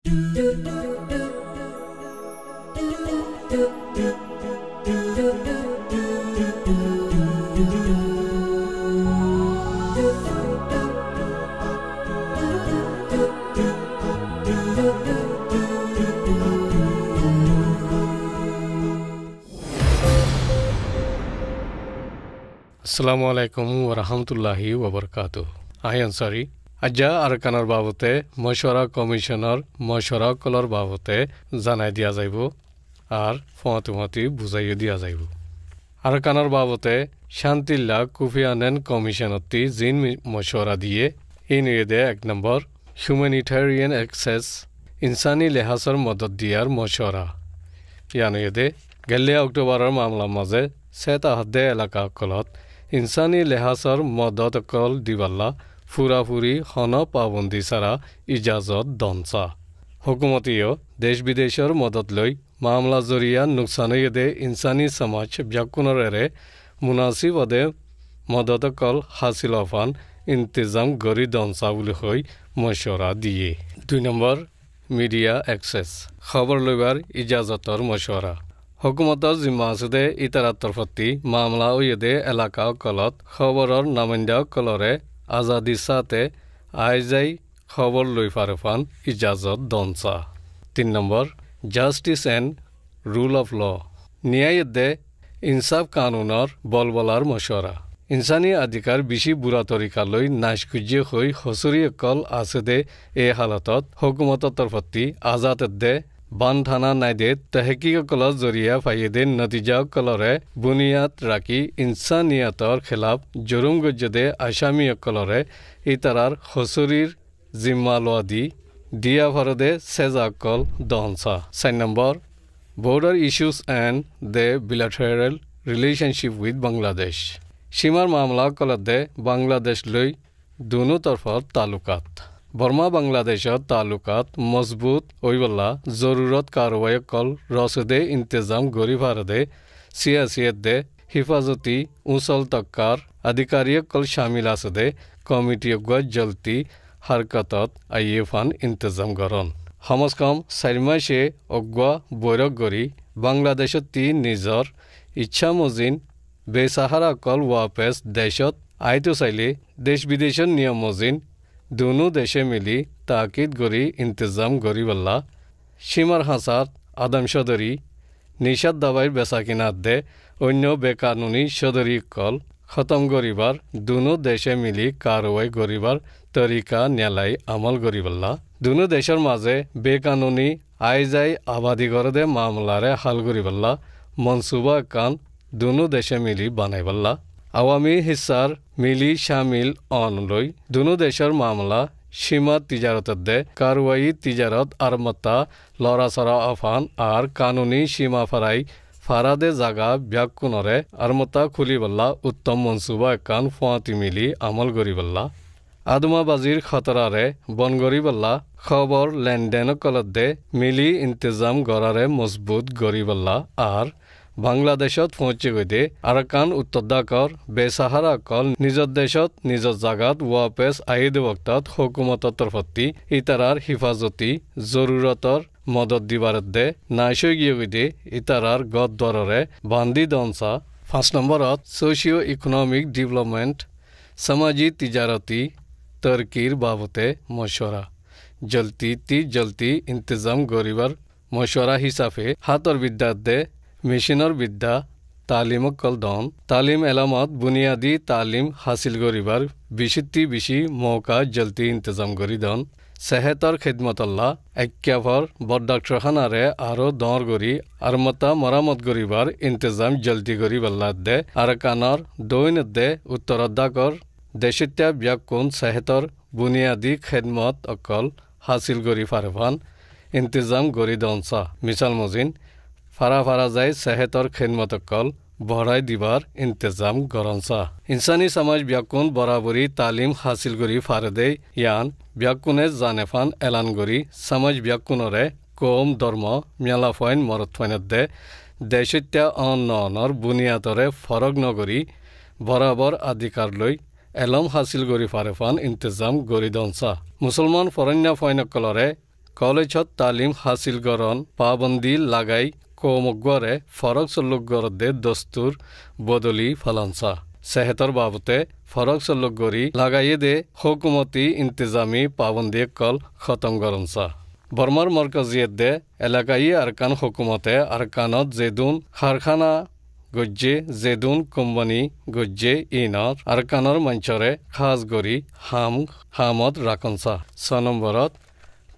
আসসালামু আলাইকুম ওয়া ৰাহমাতুল্লাহি ওয়া বাৰাকাতুহু আই আনসাৰি আজ্জা আৰকানৰ বাবতে মশওয়াৰা কমিশনৰ মশওয়াৰা কলৰ বাবতে জানাই দিয়া যাইব আৰ ফমাতুমাতি বুঝাইও দিয়া যাইব আৰকানৰ বাবতে শান্তিল্লাহ কুফি আনান কমিশনতি জিন মশওয়াৰা দিয়ে এই নিয়ে এক নম্বৰ হিউম্যানিটেৰিয়ান অ্যাক্সেস ইনসানি লেহাজৰ মদত দিয়াৰ মশওয়াৰা ইয়ানিয়ে গেলে অক্টোবৰৰ মামলাৰ মাজে সেতা হদে এলাকা কলত ইনসানি লেহাজৰ মদত কল দিবাল্লা ফুৰাফুৰি হন পাবন্দি সাৰা ইজাজত দনসা হুকুমতীয় দেশ বিদেশৰ মদত লৈ মামলা জরিয়া নুকসানয়ে ইনসানি সমাজ ব্যাকুনরে মুনাসিবদে মদত কল হাসিল অফান ইন্তজাম গরি দনসা বুলি হৈ মশওয়ারা দিয়ে 2 নম্বৰ মিডিয়া অ্যাক্সেস খবৰ লইবাৰ ইজাজতৰ মশওয়াৰা হুকুমতৰ জিম্মা আছে ইতাৰাৰ তৰফতি মামলা ওয়েদে এলাকা কলত খবৰৰ নামন্দা কলৰে আজাদি সাথে আইজাই খবৰ লই ফাৰফান ইজাজত দনসা 3 নম্বৰ justice and rule of law ন্যায়দে ইনসাফ কানুনৰ বলবলাৰ মশওয়াৰা ইনসানি অধিকাৰ বেশি বুৰা তৰিকা লৈ নাশকুজ্য হৈ হসুৰি কল আছে এই হালতত হুকুমতৰ তৰফতি আজাদে বান থানা নাইদে তহকিক কলৰ জৰিয়া ফাইদে নতিজা কলৰে বুনিয়াদ ৰাখি ইনসানিয়াতৰ খেলাফ জুৰুম গজ্জদে আসামী কলৰে ইতাৰাৰ হসুৰিৰ জিম্মা লোৱা দিয়া ভৰদে সেজা কল দহনসা 4 নম্বৰ border issues and the bilateral relationship with Bangladesh সীমাৰ মামলা কলতে বাংলাদেশ লৈ দুনো তৰফৰ তালুকাত বর্মা বাংলাদেশত তালুকাত মজবুত ওইবল্লা জরুরত কারওয়াই কল রসদে ইন্তজাম গরি ভারদে সিয়াসিয়ত দে হিফাজতি উসল তক্কার আধিকারিক কল শামিল আছে কমিটি জলতি হারকতত আইয়েফান ইন্তজাম গরন হমস কম 4 মাসে অগুয়া বৈরক গরি বাংলাদেশত নিজর ইচ্ছা মজিন বেসাহারা কল ওয়াপেস দেশত আইতো চাইলে দেশ বিদেশৰ নিয়ম মজিন দুনো দেশে মিলি তাকিদ গরি ইন্তজাম গরিবল্লা সীমার হাসাত আদম সদরি নিষাদ দাবাইর বেচা কিনাত দে অন্য বেকানুনি সদরি কল খতম গরিবার দুনো দেশে মিলি কারওয়াই গরিবার তরিকা নেলাই আমল গরিবল্লা দুনো দেশের মাঝে বেকানুনি আইজাই আবাদি গরদে মামলারে হাল গরিবল্লা মনসুবা কান দুনো দেশে মিলি বানাইবল্লা আওয়ামী হিসার মিলি শামিল অনলৈ দুনো দেশৰ মামলা সীমা তিজারতত দে কারওয়াই তিজারত আরমতা লড়াছড়া আফান আর কানুনি সীমা ফারাই ফারাদে জাগা ব্যাকুনরে আরমতা খুলিবল্লা উত্তম মনসুবা একান ফুয়াতি মিলি আমল গরিবল্লা আদমাবাজির খতরারে বন গরিবল্লা খবর লেনদেন কলত দে মিলি ইন্তজাম গড়ারে মজবুত গরিবল্লা আর বাংলাদেশত পৌঁছে গৈ আরাকান উত্তৰদাকৰ বেসাহাৰা কল নিজৰ দেশত নিজৰ জাগাত ওয়াপেস আইদ বক্তত হুকুমতৰ তৰফতি ইতাৰাৰ হিফাজতি জৰুৰতৰ মদত দিবাৰ দে নাইশৈ গিয়ে ইতাৰাৰ গদ দৰৰে বান্ধি দনসা 5 নম্বৰত সোশিও ইকোনমিক ডেভেলপমেন্ট সমাজি তিজাৰতি তৰকিৰ বাবতে মশওয়াৰা জলতি ইন্তজাম গৰিবাৰ মশওয়াৰা হিসাবে হাতৰ বিদ্যাত দে মেশিনৰ বিদ্যা তালিম কল দন তালিম এলামত বুনিয়াদী তালিম হাসিল গৰিবাৰ বেশি মৌকা জলতি ইন্তজাম গৰি দন সেহেতৰ খিদমতল্লা এক্যাভৰ বড় ডাক্তৰখানাৰে আৰু দৰ গৰি আৰমতা মৰামত গৰিবাৰ ইন্তজাম জলদি গৰিবল্লা দে আৰকানৰ দৈন দে উত্তৰদাকৰ দেশিত্যা ব্যাকুন সেহেতৰ বুনিয়াদী খিদমত অকল হাসিল গৰি ফাৰফান ইন্তজাম গৰি দনসা মিসাল মজিন ফাৰা যায় সেহেতৰ খিদমত অকল বঢ়াই দিবাৰ ইন্তজাম গৰনসা ইনসানি সমাজ ব্যাকুন বরাবরি তালিম হাসিল গরি ফারদে ইয়ান ব্যাকুনে জানেফান এলান গরি সমাজ ব্যাকুনরে কম ধর্ম মেলা ফাইন মরত ফাইনত দে দেশিত্যা অন্যনৰ বুনিয়াদৰে ফৰক নগৰি বৰাবৰ অধিকাৰ লৈ এলম হাসিল গরি ফারেফান ইন্তজাম গরি দনসা মুসলমান ফরণ্যা ফাইনকলরে কলেজত তালিম হাসিল করন পাবন্দি লাগাই কমগরে ফরক সল্লুগরদে দস্তুর বদলি ফলানসা সেহতর বাবতে ফরক সল্লুগরি লাগাইয়ে দে হুকুমতি ইন্তজামি পাবন্দি কল খতম করনসা বর্মার মরকজিয়ত দে এলাকাই আরকান হুকুমতে আরকানত জেদুন কারখানা গজ্জে জেদুন কোম্পানি গজ্জে ইনত আরকানর মঞ্চরে খাস গরি হামত রাখনসা 6 নম্বরত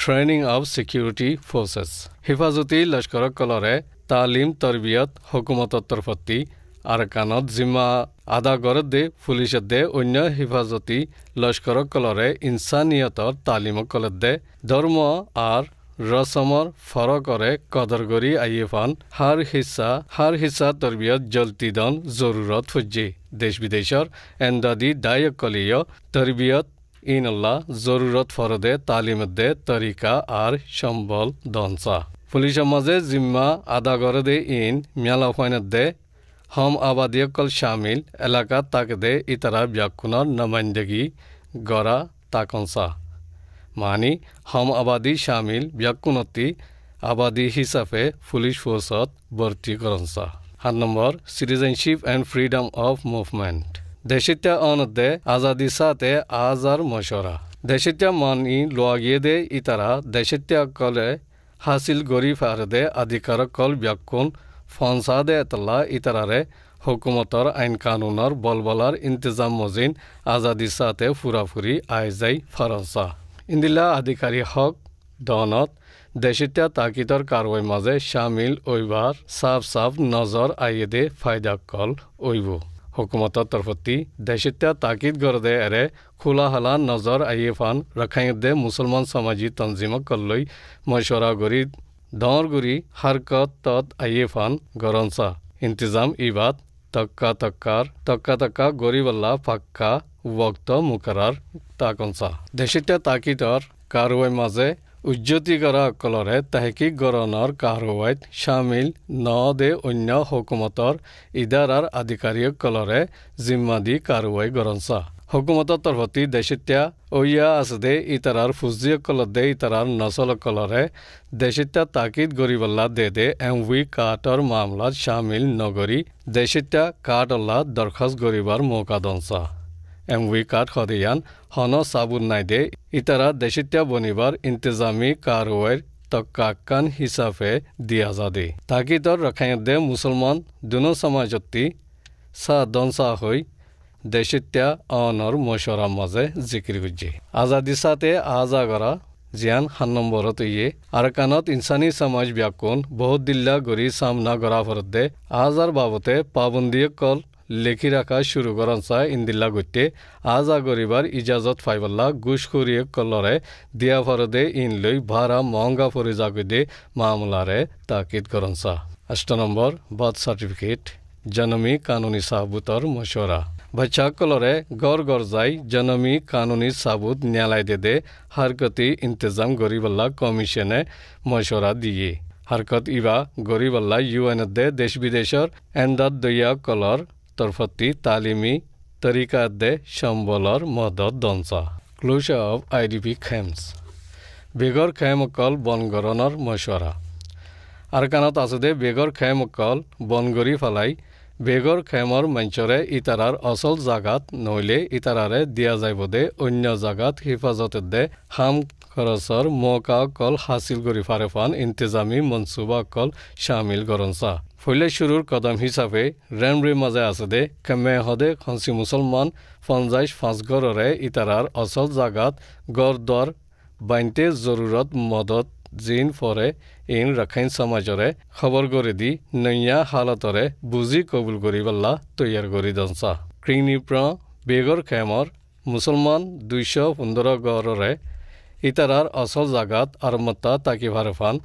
ট্রেনিং অফ সিকিউরিটি ফোর্সেস হিফাজতি লস্কর কলরে তালিম তরবিয়ত হুকুমতর তরফতি আরকানত জিম্মা আদা গরত দে পুলিশত দে অন্য হিফাজতি লস্কর কলরে ইনসানিয়তর তালিম কলত দে ধর্ম আর রসমর ফরকরে কদর গরি আইয়েফান হার হিসা তরবিয়ত জলতিদন জরুরত ফুজ্জে দেশ বিদেশর এন্দাদি দায়কলীয় তরবিয়ত ইনল্লাহ জরুরত ফরদে তালিমদে তরিকা আর সম্বল দনসা পুলিশের মাঝে জিম্মা আদা করে দে ইন মেলা ফাইনত দে হম আবাদিয়কল শামিল এলাকা তাকে দে ইতারা ব্যাকুণর নমাইন্দগি গড়া তাকনসা মানি হম আবাদি শামিল ব্যাকুণতি আবাদি হিসাবে পুলিশ ফোর্সত ভর্তি করনসা 7 নম্বর citizenship and freedom of movement দেশিত্যা অনদে আজাদি সাথে আজার মশরা দেশিত্যা মানি লোয়াগিয়ে দে ইতারা দেশিত্যা কলে হাসিল গরি ফারদে আধিকার কল ব্যাকুণ ফনসাদে এতলা ইতারারে হুকুমতর আইন কানুনর বলবলার ইন্তজাম মজিন আজাদি সাথে ফুরাফুরি আইজাই ফরসা ইন্দিলা আধিকারী হক দনত দেশিত্যা তাকিদর কারওয়াই মাঝে শামিল ওইবার সাফ নজর আইয়েদে ফায়দা কল ওইব হুকুমতর তরফতি দেশিত্যা তাকিদ গরদে এরে খোলা হালা নজর আইয়েফান রখাইদে মুসলমান সমাজি তনজিম কল্লই মশওয়ারা গরি দর গুরি হারকত তত আইয়েফান গরনসা ইন্তজাম ইবাদ তক্কা গরিবল্লা পাক্কা ওয়াক্ত মুকারার তাকনসা দেশিত্যা তাকিদর কারওয়াই মাঝে উজ্জ্বতি করা কলরে তাহকিক গরণর কারওয়াইত শামিল ন দে অন্য হুকুমতর ইদারার আধিকারিক কলরে জিম্মাদি কারওয়াই গরনসা হুকুমতর তরফতি দেশিত্যা ওইয়া আসদে ইতারার ফুজিয় কলত দে ইতারার নসল কলরে দেশিত্যা তাকিদ গরিবল্লা দে এমভি কাটর মামলাত শামিল নগরী দেশিত্যা কাটল্লা দরখাস্ত গরিবার মৌকা দনসা এমভি কাট খদিয়ান হন সাবুন নাই দে ইতারা দেশিত্যা বনিবার ইন্তজামি কারওয়াইর তক্কাকান হিসাবে দিয়া যাদে তাকিদর রখাইদে মুসলমান দুনো সমাজতি সা দনসা হই দেশিত্যা অনর মশরা মাঝে জিকির গুজি আজাদি সাথে আজা করা জিয়ান 7 নম্বরত ইয়ে আরকানত ইনসানি সমাজ ব্যাকুন বহুত দিল্লা গরি সামনা গড়া ফরদে আজার বাবতে পাবন্দি কল লেখি রাখা শুরু করনসা ইন্দিল্লা গইতে আজা গরিবার ইজাজত ফাইবল্লা ঘুষখুরিয়ে কলরে দিয়া ফরদে ইন লই ভাড়া মহঙ্গা ফরি জাগুদে মামলারে তাকিদ করনসা 8 নম্বর বার্থ সার্টিফিকেট জনমি কানুনি সাবুতর মশওয়ারা बच्चा कलरे गौर जाई जनमी कानूनी साबुत न्यायालय दे हरकती इंतजाम गरीबल्ला कमिशने मशवरा दिए हरकत इवा गरीबल्ला यूएन दे देश विदेशर एंदाद दया कलर तरफती तालीमी तरीका दे सम्बलर मदद दनसा क्लोजर ऑफ आईडीपी कैम्प्स बेगर कैमकल बनगरनर मशवरा आरकानत आसदे बेगर कैमकल बनगरी फलाई বেগর খেমর মঞ্চরে ইতারার অসল জাগাত নইলে ইতারারে দিয়া যাইব দে অন্য জাগাত হিফাজতের দে হাম খরচর মৌকা কল হাসিল করি ফারেফান ইন্তজামি মনসুবা কল শামিল গরনসা ফলে শুরুর কদম হিসাবে রেমরে মাঝে আছে দে কেমে হদে খনসি মুসলমান ৫০ গড়রে ইতারার অসল জাগাত গড় দর বাইনতে জরুরত মদত জিন ফরে ইন রাখাইন সমাজরে খবর করে দি নইয়া হালতরে বুঝি কবুল করিবাল্লা তৈয়ার করি দনসা ক্রিনিপ্র বেগর খেমর মুসলমান ২১৫ গড়রে ইতারার অসল জাগাত আরমত্তা তাকি ভারফান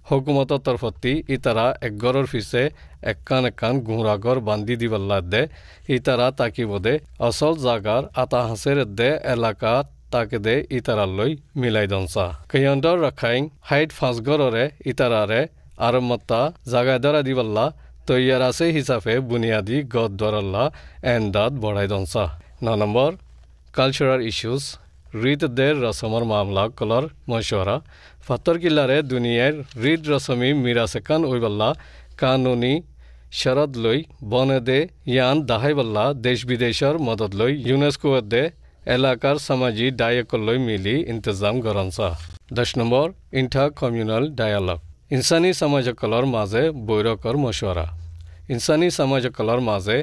হুকুমত তরফতি ইতারা এক গড়র ফিসে একান ঘুরাগর বান্ধি দিবাল্লা দে ইতারা তাকি বোদে অসল জাগার আতা হাসের দে এলাকাত তাকে দে ইতারালই মিলাই দনসা কয়ন্ডর রাখাইন হাইট ৫ গড়রে ইতারারে আরমত্তা জাগায় দরা দিবাল্লা তৈয়ার আছে হিসাবে বুনিয়াদি গদ দরাল্লা এন্দাদ বড়াই দনসা ৯ নম্বর কালচারাল ইস্যুস रीत दे रसमर मामला कलर मशवरा फतर किल्लारे दुनियार रीत रसमी मिरासेकान ओइबल्ला कानूनी शरद लई बने दे यान दाहाइबल्ला देश विदेशर मदद लई यूनेस्को दे एलाकार समाजी डायकल लई मिली इंतजाम गरनसा 10 नंबर इंटर कम्युनल डायलग इंसानी समाजकलर माजे बৈরকর मशवरा इंसानी समाजकलर माजे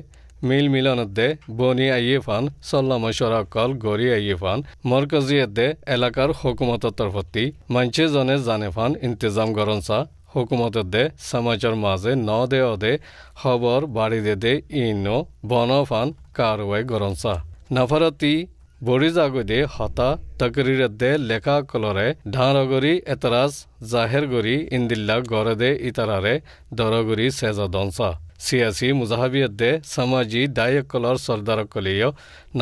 मिल मिलन दे बनी आइयेफान सल्ला मशवरा कल गरी आइयेफान मरकजी दे एलाकार हुकुमत तरफती मानचे जने जानेफान इंतजाम गरनसा हुकुमत दे समाजर माजे न दे अदे खबर बाड़ी दे इनो बनफान कारवाई गरनसा नाफारती बड़ी जागदे हता तकरीर दे लेखा कलरे ढारगरी एतराज जाहिर गरी इंदिल्ला गरदे इतरारे दरगरी सेजा दंसा सियासी मुजाहबियत दे समाजी दायक कलर सरदार कलियो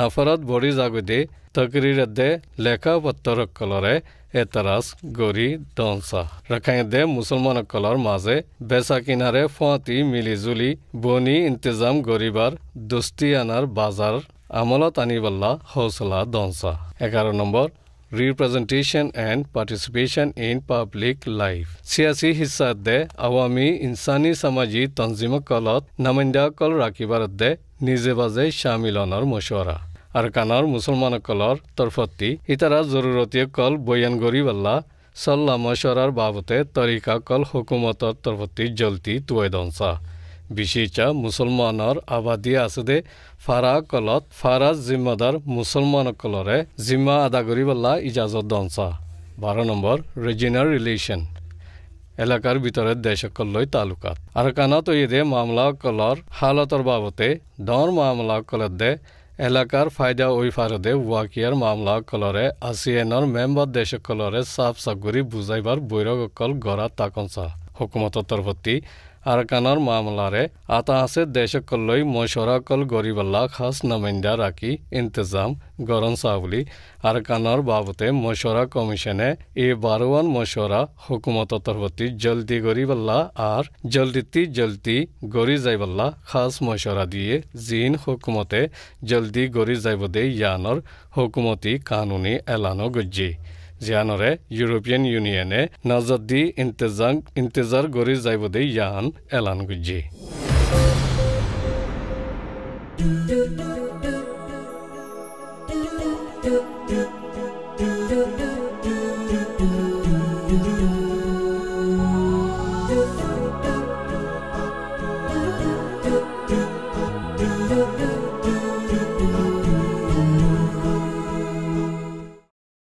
नाफरत बड़ी जागदे तकरीर दे लेखा पत्तर कलरे एतराज गरी दंसा रखाय दे मुसलमान कलर माजे बेसा किनारे फाती मिलीजुली बनी इंतजाम गरीबार दोस्ती आनार बाजार আমলত আনিবল্লা হৌসলা দনসা 11 নম্বর representation and participation in public life সিয়াসি হিস্সা দে আওয়ামী ইনসানি সামাজি তনজিম কলত নামাইন্দা কল রাখিবার দে নিজে বাজে শামিলনার মশওয়ারা আর কানার মুসলমান কলর তরফতি ইতারা জরুরতীয় কল বয়ান গরিবাল্লা সল্লা মশওয়ারার বাবতে তরিকা কল হুকুমতর তরফতি জলতি তুয়ে দনসা বিশেষা মুসলমানৰ আবাদী আছে দে ফাৰা কলত ফাৰাজ জিম্মাদাৰ মুসলমান কলৰে জিম্মা আদা কৰিবলা ইজাজত দনসা 12 নম্বৰ ৰিজিনাল ৰিলেশন এলাকাৰ ভিতৰত দেশকল লৈ তালুকাত আৰু কানত ইদে মামলা কলৰ হালতৰ বাবতে দৰ মামলা কলত দে এলাকাৰ ফায়দা ওই ফাৰদে ওয়াকিয়াৰ মামলা কলৰে আসিয়ানৰ মেম্বাৰ দেশকলৰে সাফ সাগৰি বুজাইবাৰ বৈৰকল গৰা তাকনসা হুকুমতৰ তৰফতি আরকানার মামলারে আতা আছে দেশকলই মশওরা কল গরিবাল্লা খাস নামাইন্দা রাখি ইন্তজাম গরন সাবলি আরকানার বাবতে মশওরা কমিশনে এ 12 মশওরা হুকুমত তরফতি জলদি গরিবাল্লা আর জলদি গরি যাইবাল্লা খাস মশওরা দিয়ে জিন হুকুমতে জলদি গরি যাইব দে ইয়ানর হুকুমতি কানুনি এলানো গজ্জি জিয়ানরে ইউরোপিয়ান ইউনিয়নে নজদি ইন্তজার গরি যাইব দে ইয়ান এলান গুজি